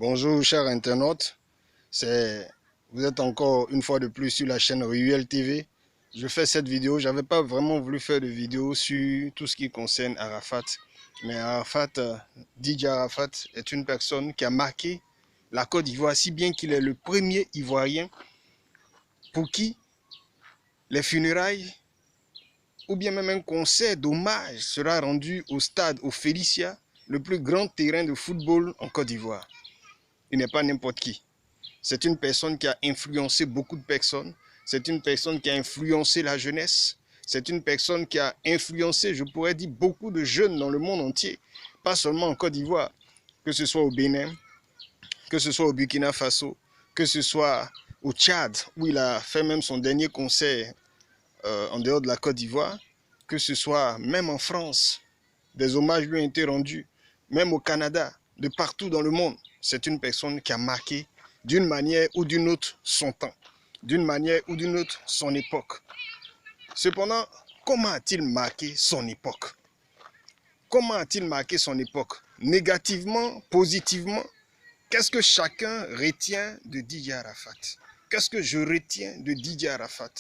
Bonjour chers internautes, vous êtes encore une fois de plus sur la chaîne Ruel TV. Je fais cette vidéo, je n'avais pas vraiment voulu faire de vidéo sur tout ce qui concerne Arafat. Mais DJ Arafat est une personne qui a marqué la Côte d'Ivoire, si bien qu'il est le premier Ivoirien pour qui les funérailles ou bien même un concert d'hommage sera rendu au stade, au Félicia, le plus grand terrain de football en Côte d'Ivoire. Il n'est pas n'importe qui. C'est une personne qui a influencé beaucoup de personnes. C'est une personne qui a influencé la jeunesse. C'est une personne qui a influencé, je pourrais dire, beaucoup de jeunes dans le monde entier. Pas seulement en Côte d'Ivoire, que ce soit au Bénin, que ce soit au Burkina Faso, que ce soit au Tchad, où il a fait même son dernier concert en dehors de la Côte d'Ivoire, que ce soit même en France, des hommages lui ont été rendus, même au Canada, de partout dans le monde. C'est une personne qui a marqué d'une manière ou d'une autre son temps, d'une manière ou d'une autre son époque. Cependant, comment a-t-il marqué son époque? Comment a-t-il marqué son époque? Négativement, positivement? Qu'est-ce que chacun retient de DJ Arafat? Qu'est-ce que je retiens de DJ Arafat?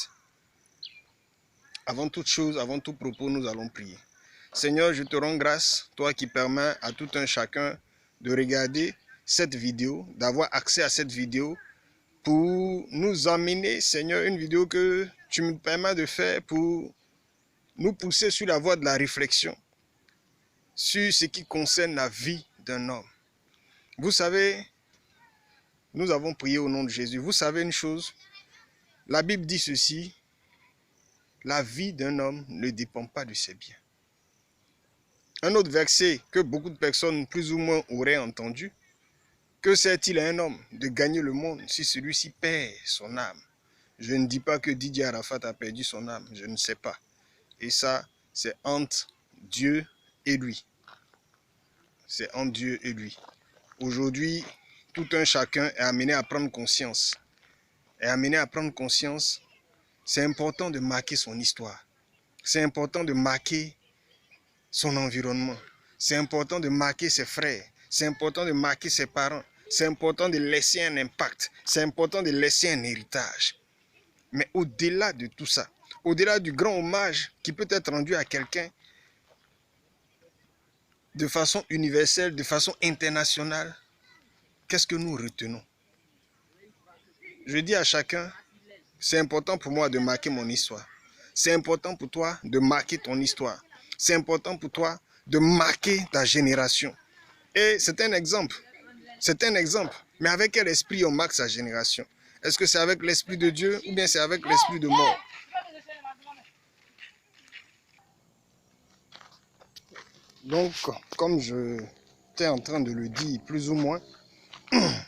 Avant toute chose, avant tout propos, nous allons prier. Seigneur, je te rends grâce, toi qui permets à tout un chacun de regarder cette vidéo, d'avoir accès à cette vidéo pour nous amener, Seigneur, une vidéo que tu me permets de faire pour nous pousser sur la voie de la réflexion, sur ce qui concerne la vie d'un homme. Vous savez, nous avons prié au nom de Jésus. Vous savez une chose, la Bible dit ceci, la vie d'un homme ne dépend pas de ses biens. Un autre verset que beaucoup de personnes plus ou moins auraient entendu, que sert-il à un homme de gagner le monde si celui-ci perd son âme? Je ne dis pas que DJ Arafat a perdu son âme, je ne sais pas. Et ça, c'est entre Dieu et lui. C'est entre Dieu et lui. Aujourd'hui, tout un chacun est amené à prendre conscience. Est amené à prendre conscience, c'est important de marquer son histoire. C'est important de marquer son environnement. C'est important de marquer ses frères. C'est important de marquer ses parents. C'est important de laisser un impact. C'est important de laisser un héritage. Mais au-delà de tout ça, au-delà du grand hommage qui peut être rendu à quelqu'un de façon universelle, de façon internationale, qu'est-ce que nous retenons? Je dis à chacun, c'est important pour moi de marquer mon histoire. C'est important pour toi de marquer ton histoire. C'est important pour toi de marquer ta génération. Et c'est un exemple. C'est un exemple. Mais avec quel esprit on marque sa génération? Est-ce que c'est avec l'esprit de Dieu ou bien c'est avec l'esprit de mort? Donc, comme je t'ai en train de le dire plus ou moins,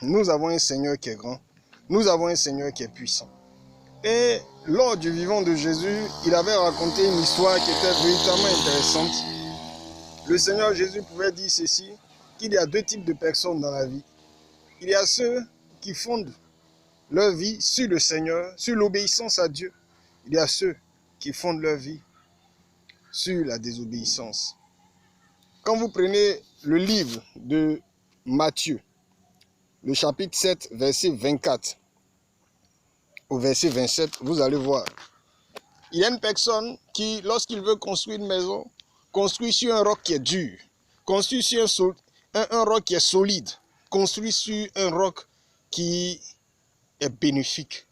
nous avons un Seigneur qui est grand. Nous avons un Seigneur qui est puissant. Et lors du vivant de Jésus, il avait raconté une histoire qui était véritablement intéressante. Le Seigneur Jésus pouvait dire ceci, qu'il y a deux types de personnes dans la vie. Il y a ceux qui fondent leur vie sur le Seigneur, sur l'obéissance à Dieu. Il y a ceux qui fondent leur vie sur la désobéissance. Quand vous prenez le livre de Matthieu, le chapitre 7, verset 24 au verset 27, vous allez voir. Il y a une personne qui, lorsqu'il veut construire une maison, construit sur un roc qui est dur, construit sur un roc qui est solide, construit sur un roc qui est bénéfique.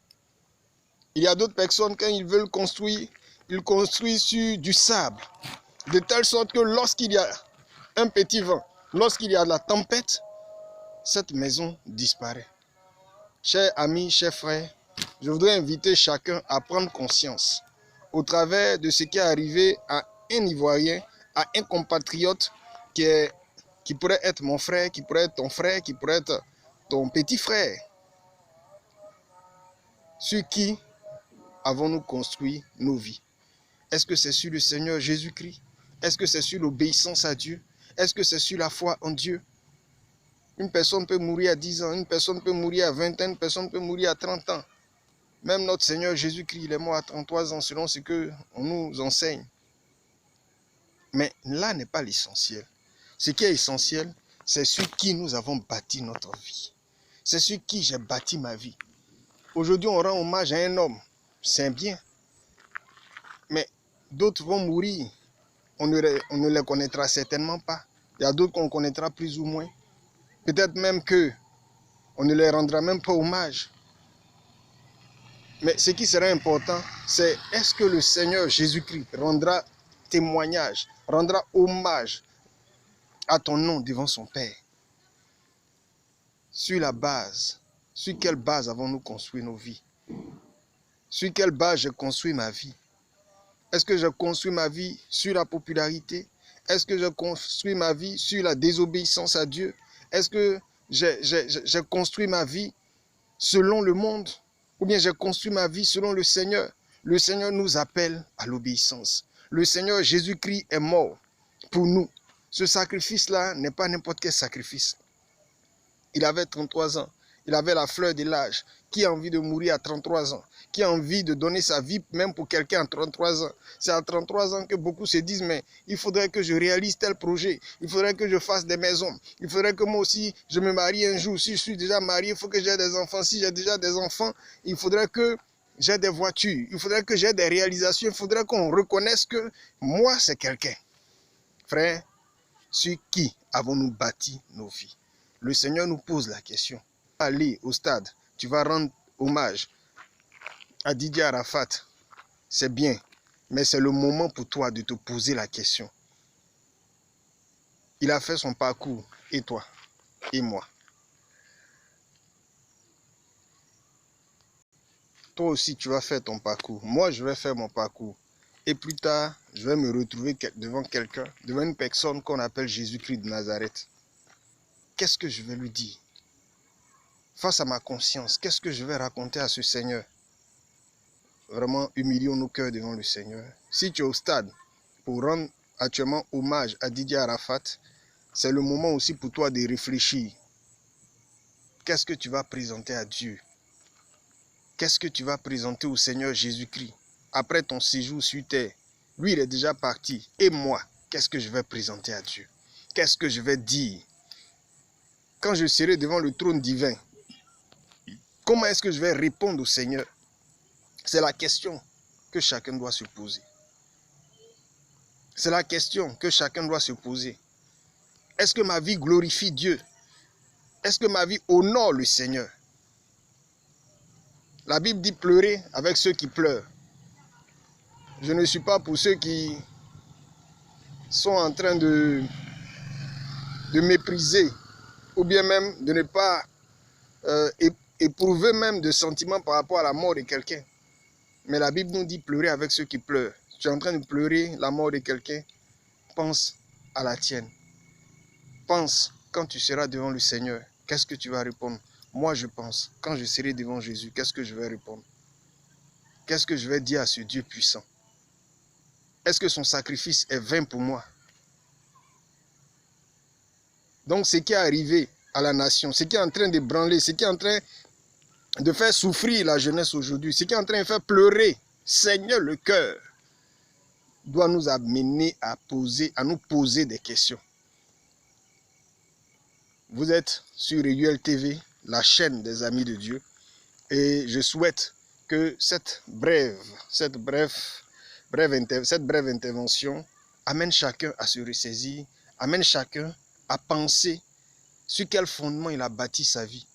Il y a d'autres personnes, quand ils veulent construire, ils construisent sur du sable, de telle sorte que lorsqu'il y a un petit vent, lorsqu'il y a de la tempête, cette maison disparaît. Chers amis, chers frères, je voudrais inviter chacun à prendre conscience au travers de ce qui est arrivé à un Ivoirien, à un compatriote qui pourrait être mon frère, qui pourrait être ton frère, qui pourrait être ton petit frère. Sur qui avons-nous construit nos vies? Est-ce que c'est sur le Seigneur Jésus-Christ? Est-ce que c'est sur l'obéissance à Dieu? Est-ce que c'est sur la foi en Dieu? Une personne peut mourir à 10 ans, une personne peut mourir à 20 ans, une personne peut mourir à 30 ans. Même notre Seigneur Jésus-Christ, il est mort à 33 ans selon ce qu'on nous enseigne. Mais là n'est pas l'essentiel. Ce qui est essentiel, c'est sur qui nous avons bâti notre vie. C'est sur qui j'ai bâti ma vie. Aujourd'hui, on rend hommage à un homme. C'est bien. Mais d'autres vont mourir. On ne les connaîtra certainement pas. Il y a d'autres qu'on connaîtra plus ou moins. Peut-être même qu'on ne les rendra même pas hommage. Mais ce qui sera important, c'est est-ce que le Seigneur Jésus-Christ rendra témoignage, rendra hommage à ton nom devant son Père? Sur la base, sur quelle base avons-nous construit nos vies? Sur quelle base j'ai construit ma vie? Est-ce que je construis ma vie sur la popularité? Est-ce que je construis ma vie sur la désobéissance à Dieu? Est-ce que j'ai construit ma vie selon le monde? Ou bien j'ai construit ma vie selon le Seigneur? Le Seigneur nous appelle à l'obéissance. Le Seigneur Jésus-Christ est mort pour nous. Ce sacrifice-là n'est pas n'importe quel sacrifice. Il avait 33 ans. Il avait la fleur de l'âge. Qui a envie de mourir à 33 ans? Qui a envie de donner sa vie même pour quelqu'un à 33 ans? C'est à 33 ans que beaucoup se disent, mais il faudrait que je réalise tel projet. Il faudrait que je fasse des maisons. Il faudrait que moi aussi, je me marie un jour. Si je suis déjà marié, il faut que j'ai des enfants. Si j'ai déjà des enfants, il faudrait que j'ai des voitures. Il faudrait que j'ai des réalisations. Il faudrait qu'on reconnaisse que moi, c'est quelqu'un. Frère, sur qui avons-nous bâti nos vies? Le Seigneur nous pose la question. Aller au stade, tu vas rendre hommage à Didier Arafat, c'est bien, mais c'est le moment pour toi de te poser la question. Il a fait son parcours, et toi, et moi. Toi aussi, tu vas faire ton parcours. Moi, je vais faire mon parcours. Et plus tard, je vais me retrouver devant quelqu'un, devant une personne qu'on appelle Jésus-Christ de Nazareth. Qu'est-ce que je vais lui dire? Face à ma conscience, qu'est-ce que je vais raconter à ce Seigneur? Vraiment, humilions nos cœurs devant le Seigneur. Si tu es au stade pour rendre actuellement hommage à Didier Arafat, c'est le moment aussi pour toi de réfléchir. Qu'est-ce que tu vas présenter à Dieu? Qu'est-ce que tu vas présenter au Seigneur Jésus-Christ après ton séjour sur terre? Lui, il est déjà parti. Et moi, qu'est-ce que je vais présenter à Dieu? Qu'est-ce que je vais dire? Quand je serai devant le trône divin, comment est-ce que je vais répondre au Seigneur? C'est la question que chacun doit se poser. C'est la question que chacun doit se poser. Est-ce que ma vie glorifie Dieu? Est-ce que ma vie honore le Seigneur? La Bible dit pleurer avec ceux qui pleurent. Je ne suis pas pour ceux qui sont en train de mépriser ou bien même de ne pas éprouver même de sentiments par rapport à la mort de quelqu'un. Mais la Bible nous dit pleurer avec ceux qui pleurent. Tu es en train de pleurer la mort de quelqu'un, pense à la tienne. Pense quand tu seras devant le Seigneur, qu'est-ce que tu vas répondre? Moi je pense, quand je serai devant Jésus, qu'est-ce que je vais répondre? Qu'est-ce que je vais dire à ce Dieu puissant? Est-ce que son sacrifice est vain pour moi? Donc ce qui est arrivé à la nation, ce qui est en train de branler, ce qui est en train de faire souffrir la jeunesse aujourd'hui, ce qui est en train de faire pleurer, Seigneur, le cœur, doit nous amener à nous poser des questions. Vous êtes sur UL TV, la chaîne des amis de Dieu, et je souhaite que cette brève intervention amène chacun à se ressaisir, amène chacun à penser sur quel fondement il a bâti sa vie.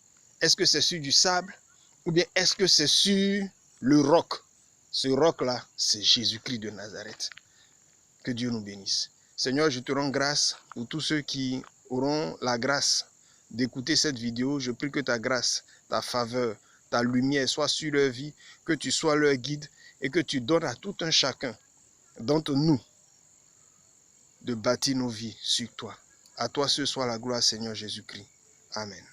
Est-ce que c'est sur du sable ou bien est-ce que c'est sur le roc? Ce roc-là, c'est Jésus-Christ de Nazareth. Que Dieu nous bénisse. Seigneur, je te rends grâce pour tous ceux qui auront la grâce d'écouter cette vidéo. Je prie que ta grâce, ta faveur, ta lumière soit sur leur vie, que tu sois leur guide et que tu donnes à tout un chacun d'entre nous de bâtir nos vies sur toi. À toi ce soit la gloire, Seigneur Jésus-Christ. Amen.